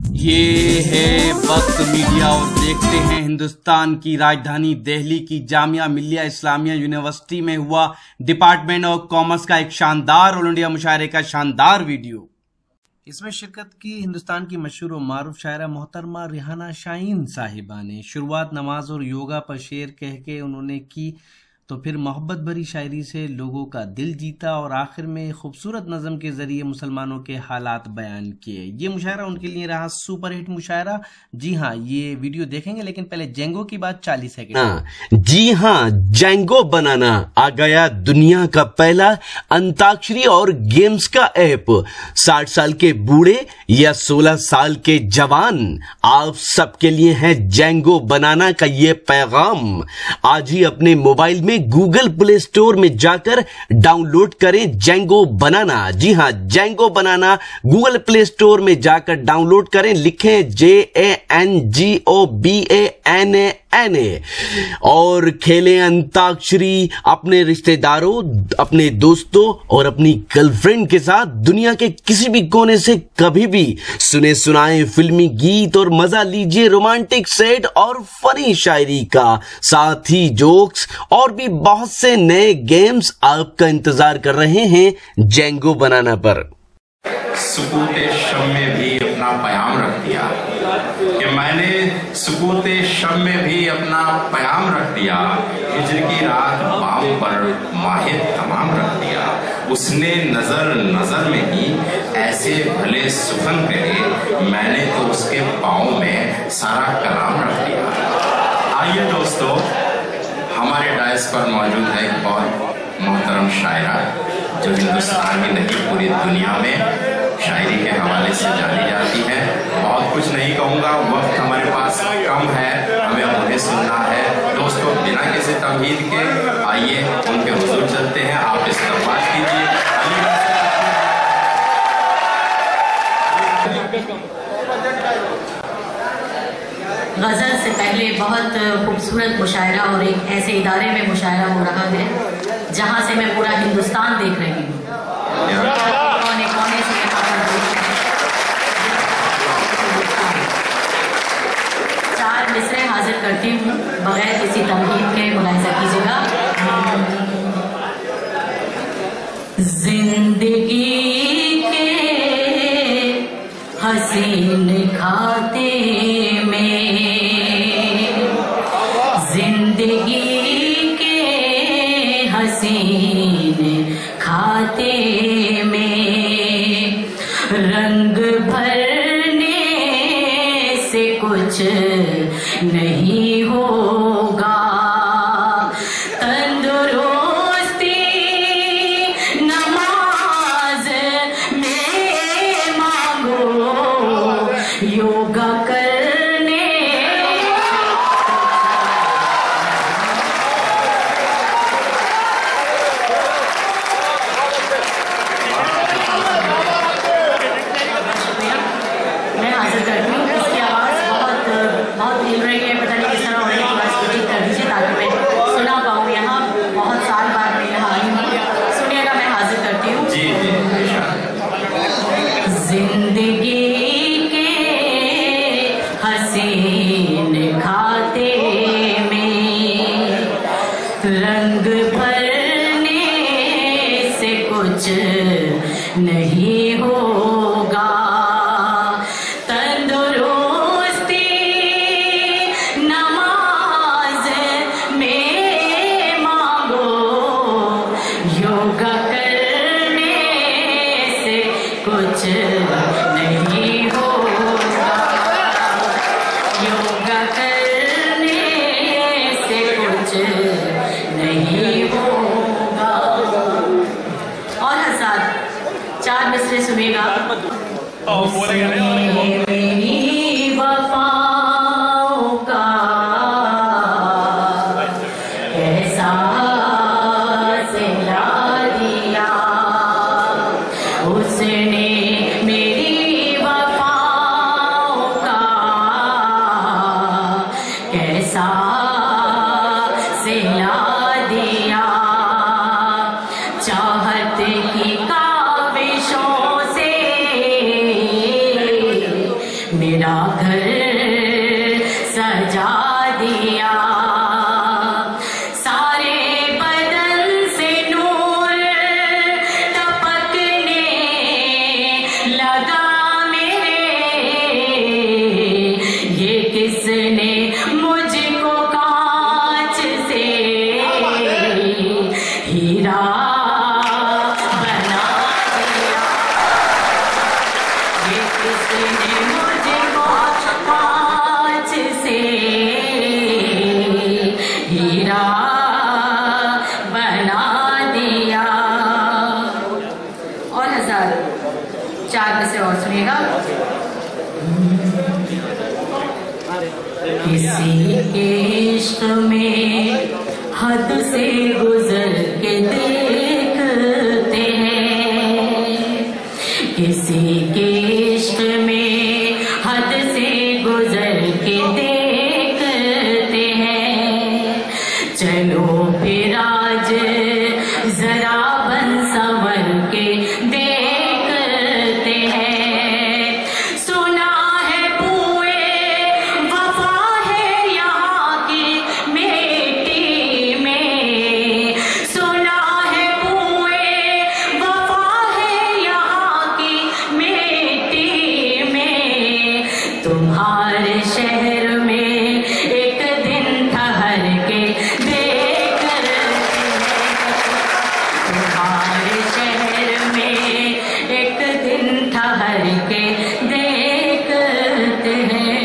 ये है वक्त मीडिया और देखते हैं हिंदुस्तान की राजधानी दिल्ली की जामिया मिल्लिया इस्लामिया यूनिवर्सिटी में हुआ डिपार्टमेंट ऑफ कॉमर्स का एक शानदार ऑल इंडिया मुशायरे का शानदार वीडियो। इसमें शिरकत की हिंदुस्तान की मशहूर और मारूफ शायरा मोहतरमा रिहाना शाहीन साहिबा ने। शुरुआत नमाज और योगा पर शेर कह के उन्होंने की, तो फिर मोहब्बत भरी शायरी से लोगों का दिल जीता और आखिर में खूबसूरत नज़म के जरिए मुसलमानों के हालात बयान किए। ये मुशायरा उनके लिए रहा सुपर हिट मुशायरा। जी हाँ, ये वीडियो देखेंगे लेकिन पहले जेंगो की बात 40 सेकंड। जी हाँ, जेंगो बनाना आ गया दुनिया का पहला अंताक्षरी और गेम्स का ऐप। 60 साल के बूढ़े या 16 साल के जवान, आप सबके लिए है जेंगो बनाना का ये पैगाम। आज ही अपने मोबाइल में गूगल प्ले स्टोर में जाकर डाउनलोड करें जेंगो बनाना। जी हां, जेंगो बनाना गूगल प्ले स्टोर में जाकर डाउनलोड करें। लिखें JANGOBANANA और खेलें अंताक्षरी अपने रिश्तेदारों, अपने दोस्तों और अपनी गर्लफ्रेंड के साथ दुनिया के किसी भी कोने से कभी भी। सुने सुनाए फिल्मी गीत और मजा लीजिए रोमांटिक सेट और फनी शायरी का, साथ ही जोक्स और भी बहुत से नए गेम्स आपका इंतजार कर रहे हैं जेंगो बनाना पर। सुकूते शब में भी अपना प्याम रख दिया कि मैंने सुकूते शब में भी अपना प्याम रख दिया। हिजर की रात बाम पर माहे तमाम रख दिया। उसने नजर नजर में ही ऐसे भले सुखन करे, मैंने तो उसके पाँव में सारा कलाम रख दिया। आइए दोस्तों, हमारे डायस पर मौजूद है एक बहुत मोहतरम शायरा जो हिंदुस्तान ही नहीं पूरी दुनिया में शायरी के हवाले से जानी जाती है। बहुत कुछ नहीं कहूँगा, वक्त हमारे पास कम है, हमें उन्हें सुनना है। दोस्तों, बिना किसी तमहीद के आइए उनके हुजूर चलते हैं। आप इस्तक़बाल कीजिए। गज़ल से पहले बहुत खूबसूरत मुशायरा और एक ऐसे इदारे में मुशायरा हो रहा है जहां से मैं पूरा हिंदुस्तान देख रही हूँ। कोने कोने से यहाँ पर 4 मिसरे हाजिर करती हूँ बगैर किसी तमहीद के, मुलाहिज़ा कीजिएगा। जिंदगी के हसीन खाते में, जिंदगी के हसीन खाते में रंग भरने से कुछ नहीं होगा। तंदुरुस्ती नमाज में मांगो, योगा करने मैं हाजिर करती हूँ। इसकी आवाज़ बहुत हिल रही है, पता नहीं किस तरह हो रही है। आवाज़ को ठीक कर दीजिए ताकि मैं सुना पाऊँ। यहाँ बहुत साल बाद मैं यहाँ आई हूँ, सुनिएगा। मैं हाजिर करती हूँ। जिंदगी के हसीन खाते में रंग भरने से कुछ नहीं होगा। तंदुरुस्ती नमाज में मांगो, योगा करने से कुछ नहीं होगा। योगा करने से कुछ नहीं होगा। और हज़ार 4 मिसरे सुनेगा। मेरी वफाओं का ऐसा सिला दिया, उसने मेरी वफाओं का कैसा सिला दिया। चाहत की काविशों से मेरा घर सजा दिया, सारे बदन से नूर टपकने लगा मेरे, ये किसने मुझको कांच से हीरा बना दिया, ये किसने मुझको कांच से हीरा बना दिया। और 1004 में से और सुनिएगा। किसी के इश्क में हद से गुजर के देखते हैं, किसी के इश्क में हद से गुजर के देखते हैं, चलो फिर आज जरा बन संवर के देखते हैं। सुना है बुए वफा है यहाँ की मिट्टी में, सुना है बुए वफा है यहाँ की मिट्टी में, तुम्हारे शहर में एक दिन ठहर के देखते हैं, तुम्हारे शहर में एक दिन ठहर के देखते हैं।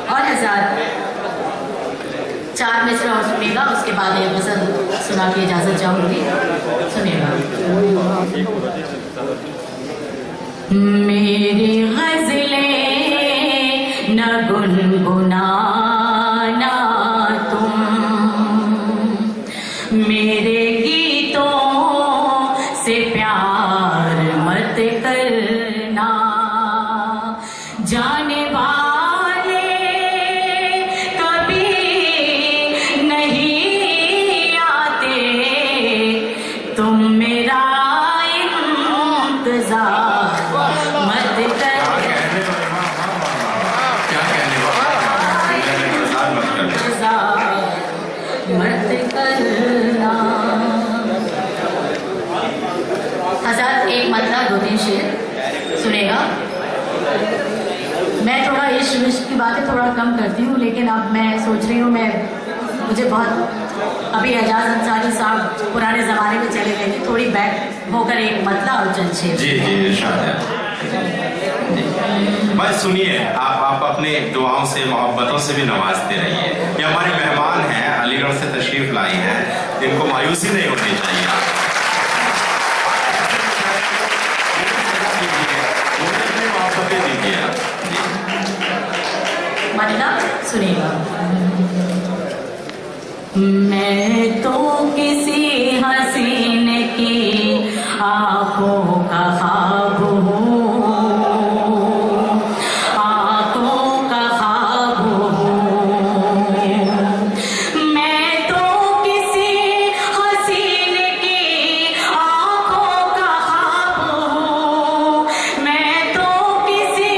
और 1004 में से और सुनिएगा, उसके बाद ये गजल सुना के इजाजत चाहूंगी। सुनिएगा। मेरी गजलें न गुनगुनाना तुम, मेरे गीतों से प्यार मत करना, जाने वाले कभी नहीं आते, तुम मेरा इंतजार मत करना, मत करना। हज़ार एक मतलब 2-3 शेर सुनेगा। मैं थोड़ा इश्क विश्क की बातें थोड़ा कम करती हूँ, लेकिन अब मैं सोच रही हूँ मुझे बहुत अभी एजाज अंसारी साहब पुराने ज़माने में चले गए थे, थोड़ी बैक होकर एक मतलब और चंद शेर। जी जी इरशाद है। बस सुनिए, आप अपने दुआओं से मोहब्बतों से भी नवाजते रहिए। ये हमारे मेहमान हैं, अलीगढ़ से तशरीफ लाई हैं, इनको मायूसी नहीं होनी चाहिए। मोहब्बतें दीजिए। मतलब सुनिएगा। मैं तो किसी हसीन की आंखों का ख्वाब हूँ, आंखों का ख्वाब हूँ, मैं तो किसी हसीन की आंखों का ख्वाब हूँ, मैं तो किसी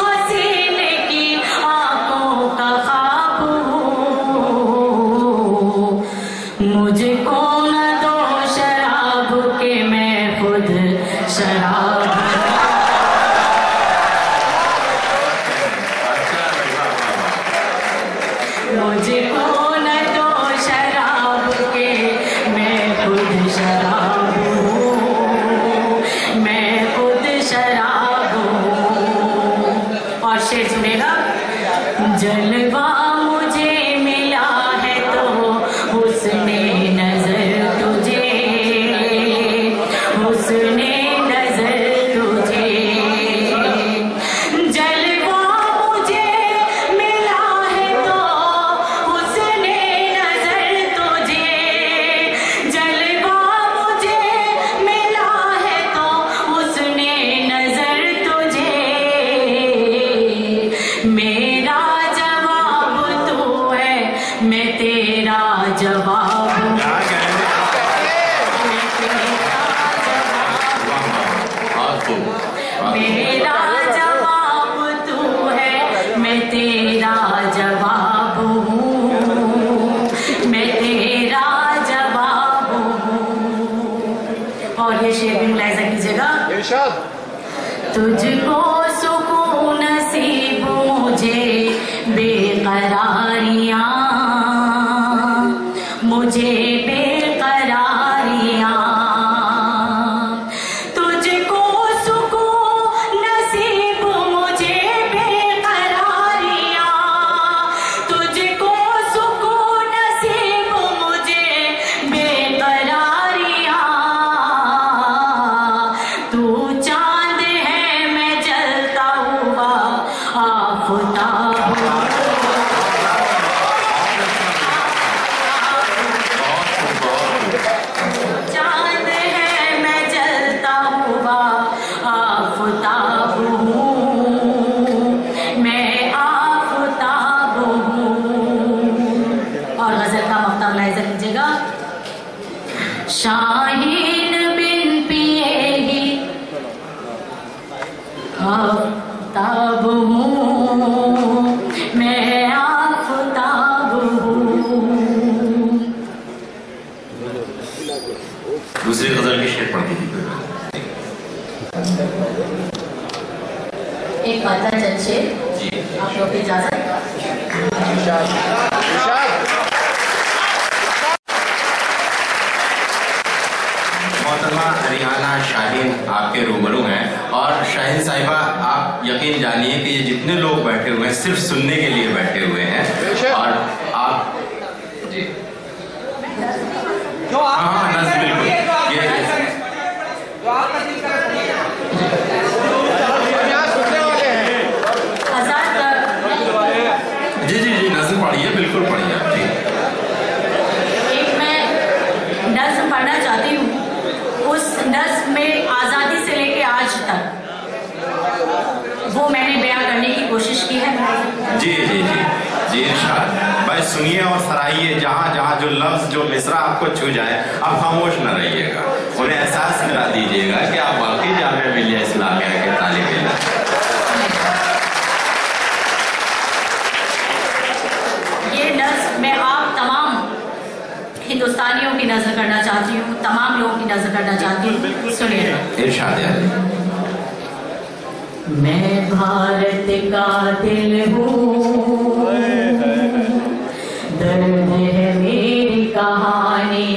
हसीन की आंखों का ख्वाब हूँ, मुझको न दो शराब के मैं खुद शराब, मुझको न दो शराब के मैं खुद शराब हूँ, मैं खुद शराब हूँ। और शेर सुनेगा। जलवा मुझे मिला है तो उसने नजर तुझे, उसने नजर तुझे, जलवा मुझे मिला है तो उसने नजर तुझे, जलवा मुझे मिला है तो उसने नजर तुझे, मेरा जवाब तू है, मैं तेरा जवाब हूँ, मैं तेरा जवाब, मेरा जवाब तुझको सुकून नसीब मुझे बेकरारियां, मुझे बेकरारियां, तुझको सुकून नसीब मुझे बेकरारियां, तुझको सुकून नसीब मुझे बेकरारियां, तू चांद है मैं जलता हुआ आफताब, चांद है मैं जलता हुआ आफताब हूँ, मैं आफताब हूँ। और गजल का मक्ता मुलाहिजा कीजिएगा। शाहीन बिन पिए ही आफताब हूँ, मैं आफताब हूँ। दूसरी गजल की शेर पढ़ दीजिए। एक आता चल शेर, आप लोग की इजाजत। मोहतरमा रिहाना शाहीन आपके रूबरू हैं, और शाहीन साहिबा आप यकीन जानिए कि ये जितने लोग बैठे हुए हैं सिर्फ सुनने के लिए बैठे हुए हैं, और आप जी हाँ नज़्म बिल्कुल ये जी जी जी नज़्म पढ़िए, बिल्कुल पढ़िए आप जी। एक मैं नज़्म पढ़ना चाहती हूँ, उस नज़्म में आज़ादी से लेके आज तक वो मैंने बयां करने की कोशिश की है। जी जी जी जी इरशाद, बस सुनिए और सराहिए, जहाँ जहाँ जो लफ्ज जो मिसरा आपको छू जाए आप खामोश न रहिएगा, उन्हें एहसास करा दीजिएगा कि आप वाकई जामिया मिलिया इस्लामिया के तालिब इल्म। ये नज़्म मैं आप तमाम हिंदुस्तानियों की नज़र करना चाहती हूँ, तमाम लोगों की नज़र करना चाहती हूँ। सुनिएगा। इरशाद है। मैं भारत का दिल हूँ, दर्द है मेरी कहानी,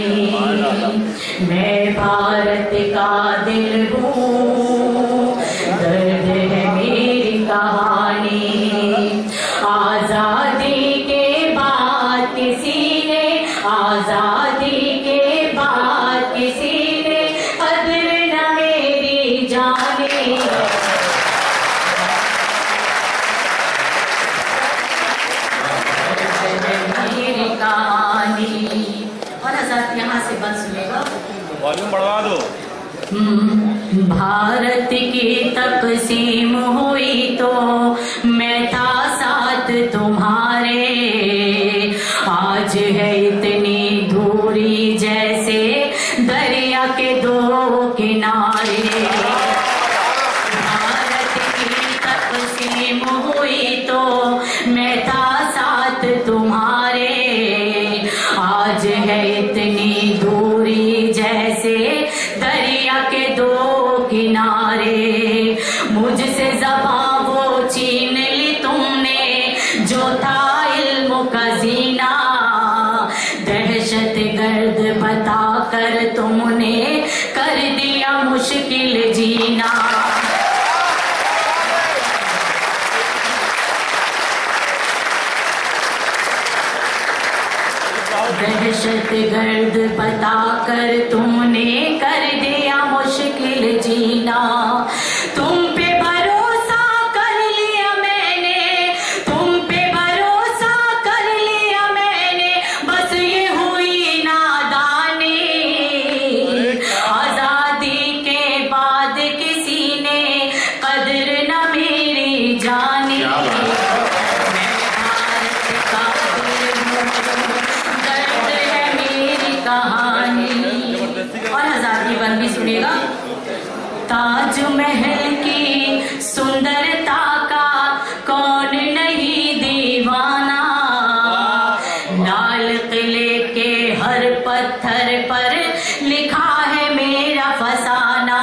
मैं भारत का दिल हूँ, दर्द है मेरी कहानी। आजादी के बाद किसी ने, आजादी के बाद किसी ने कदर न मेरी जाने, मेरी कहानी। और आजाद यहाँ से बंद सुनेगा, वॉल्यूम बढ़वा दो। भारत की तकसीम हुई तो मैं था साथ तुम्हारे, आज है इतनी दूरी जैसे दरिया के दो किनारे। भारत की तकसीम हुई तो मैं था साथ तुम्हारे, आज है इतनी दूरी जैसे दरिया के दो किनारे। मुझसे ज़बां वो छीन ली तुमने जो था इल्म का जीना, दहशत गर्द बता कर तुमने कर दिया मुश्किल जीना। दहशत गर्द बता कर तुमने कर दिया मुश्किल जीना। तुम पे भरोसा कर लिया मैंने, तुम पे भरोसा कर लिया मैंने, बस ये हुई नादानी। आजादी के बाद किसी ने कदर न मेरी जानी। मैं भारत का दिल हूँ, दर्द है मेरी कहानी। और हजार की बंद भी सुनेगा। ताजमहल की सुंदरता का कौन नहीं दीवाना, लाल किले के हर पत्थर पर लिखा है मेरा फसाना।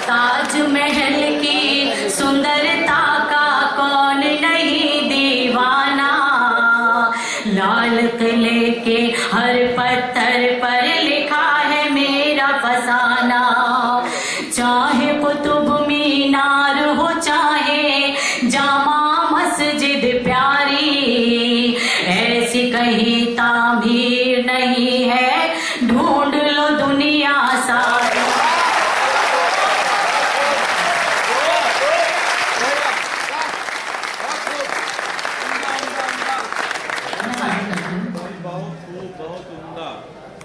ताजमहल की सुंदरता का कौन नहीं दीवाना, लाल किले के हर पत्थर पर लिखा है मेरा फसाना। चाहे कुतुब मीनार हो चाहे जामा मस्जिद प्यारी, ऐसी कहीं तामीर नहीं है, ढूंढ लो दुनिया सारी।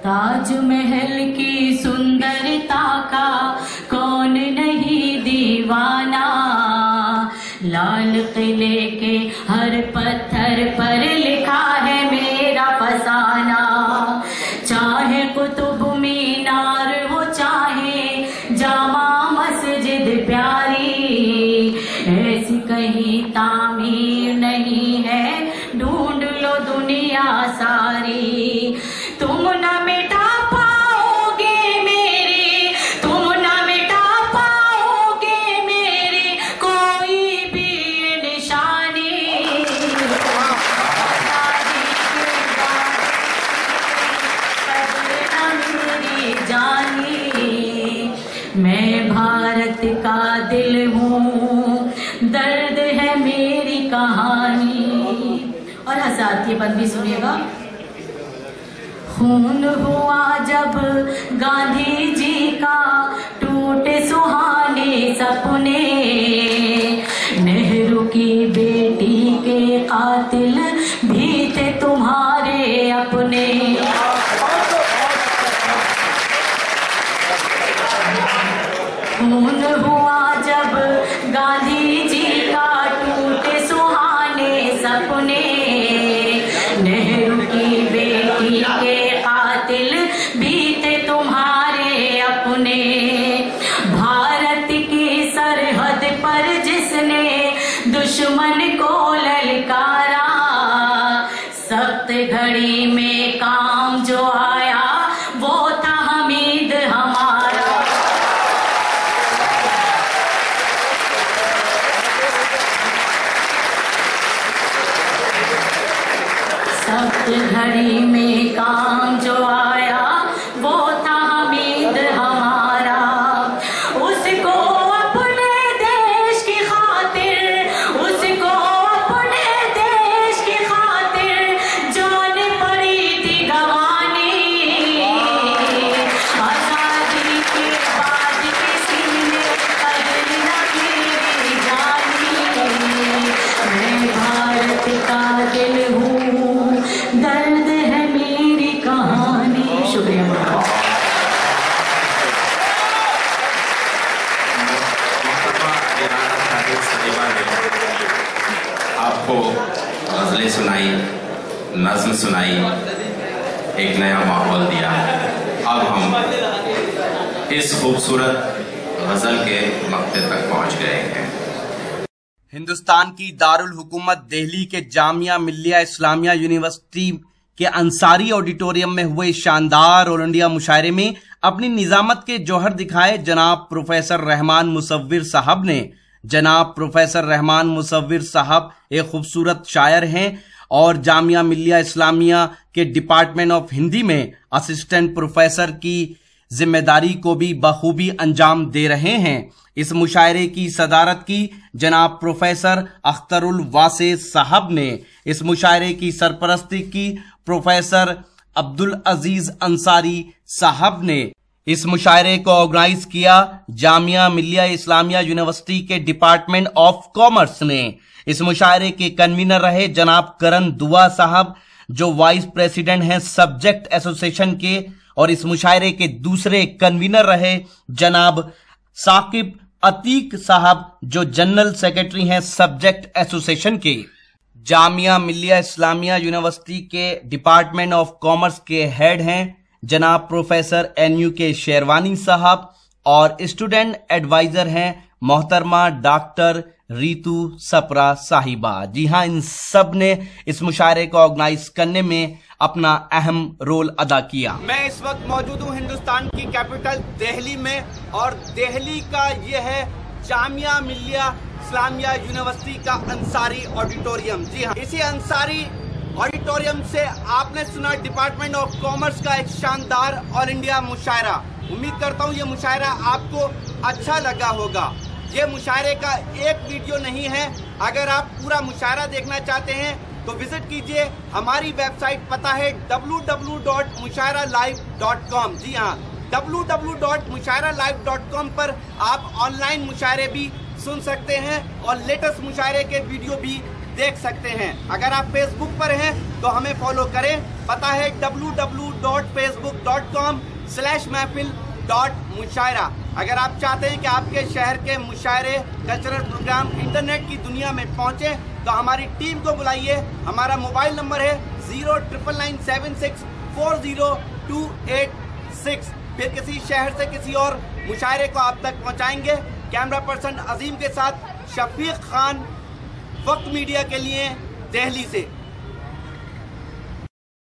ताजमहल की सुंदरता का कौन नहीं दीवाना, लाल किले के हर पत्थर पर लिखा है मेरा फसाना। चाहे कुतुब मीनार हो चाहे जामा मस्जिद प्यारी, ऐसी कहीं तामीर नहीं है, ढूंढ लो दुनिया सारी। तुम न मिटा पाओगे मेरी, तुम न मिटा पाओगे मेरी कोई भी निशानी। मेरी जानी, मैं भारत का दिल हूँ, दर्द है मेरी कहानी। और हसात ये बंद भी सुनिएगा। खून हुआ जब गांधी जी का, टूटे सुहाने सपने, नेहरू की बेटी के कातिल भी थे तुम्हारे अपने। खून हुआ जब गांधी जी का, टूटे सुहाने सपने, नेहरू की बेटी के कातिल भी थे तुम्हारे अपने। भारत की सरहद पर जिसने दुश्मन को ललकारा, सख्त घड़ी में काम जो आया वो था हमीद हमारा। सख्त घड़ी में काम जो आया वो था हमीद हमारा। उसको अपने देश की खातिर, उसको अपने देश की खातिर जान पड़ी थी गंवानी। आजादी के बाद किसी ने कदर न मेरी जानी, मैं भारत का दिल हूँ, दर्द है मेरी कहानी। शुक्रिया। आपको गजलें सुनाई, नज़्म सुनाई, एक नया माहौल दिया। अब हम इस खूबसूरत गजल के मक्ते तक पहुंच गए हैं। हिंदुस्तान की दारुल हुकूमत दिल्ली के जामिया मिल्लिया इस्लामिया यूनिवर्सिटी के अंसारी ऑडिटोरियम में हुए शानदार ऑल इंडिया मुशायरे में अपनी निजामत के जौहर दिखाए जनाब प्रोफेसर रहमान मुसव्विर साहब ने। जनाब प्रोफेसर रहमान मुसव्विर साहब एक खूबसूरत शायर हैं और जामिया मिल्लिया इस्लामिया के डिपार्टमेंट ऑफ हिंदी में असिस्टेंट प्रोफेसर की जिम्मेदारी को भी बखूबी अंजाम दे रहे हैं। इस मुशायरे की सदारत की जनाब प्रोफेसर अख्तरुल वासे साहब ने। इस मुशायरे की सरपरस्ती की प्रोफेसर अब्दुल अजीज अंसारी साहब ने। इस मुशायरे को ऑर्गेनाइज किया जामिया मिल्लिया इस्लामिया यूनिवर्सिटी के डिपार्टमेंट ऑफ कॉमर्स ने। इस मुशायरे के कन्वीनर रहे जनाब करण दुआ साहब, जो वाइस प्रेसिडेंट हैं सब्जेक्ट एसोसिएशन के, और इस मुशायरे के दूसरे कन्वीनर रहे जनाब साकिब अतीक साहब, जो जनरल सेक्रेटरी हैं सब्जेक्ट एसोसिएशन के। जामिया मिल्लिया इस्लामिया यूनिवर्सिटी के डिपार्टमेंट ऑफ कॉमर्स के हेड हैं जनाब प्रोफेसर NU के शेरवानी साहब, और स्टूडेंट एडवाइजर हैं मोहतरमा डॉक्टर रितु सप्रा साहिबा। जी हां, इन सब ने इस मुशायरे को ऑर्गेनाइज करने में अपना अहम रोल अदा किया। मैं इस वक्त मौजूद हूं हिंदुस्तान की कैपिटल दिल्ली में, और दिल्ली का ये है जामिया मिलिया इस्लामिया यूनिवर्सिटी का अंसारी ऑडिटोरियम। जी हाँ, इसी अंसारी ऑडिटोरियम से आपने सुना डिपार्टमेंट ऑफ कॉमर्स का एक शानदार ऑल इंडिया मुशायरा। उम्मीद करता हूँ ये मुशायरा आपको अच्छा लगा होगा। ये मुशायरे का एक वीडियो नहीं है, अगर आप पूरा मुशायरा देखना चाहते हैं तो विजिट कीजिए। हमारी वेबसाइट पता है www.mushairalive.com। जी हाँ, www.mushairalive.com पर आप ऑनलाइन मुशायरे भी सुन सकते हैं और लेटेस्ट मुशायरे के वीडियो भी देख सकते हैं। अगर आप फेसबुक पर हैं तो हमें फॉलो करें, पता है www.facebook.com/महफिल.मुशायरा। अगर आप चाहते हैं कि आपके शहर के मुशायरे कल्चरल प्रोग्राम इंटरनेट की दुनिया में पहुंचे तो हमारी टीम को बुलाइए। हमारा मोबाइल नंबर है 09996402886। फिर किसी शहर से किसी और मुशायरे को आप तक पहुंचाएंगे। कैमरा पर्सन अजीम के साथ शफीक खान, वक्त मीडिया के लिए दिल्ली से।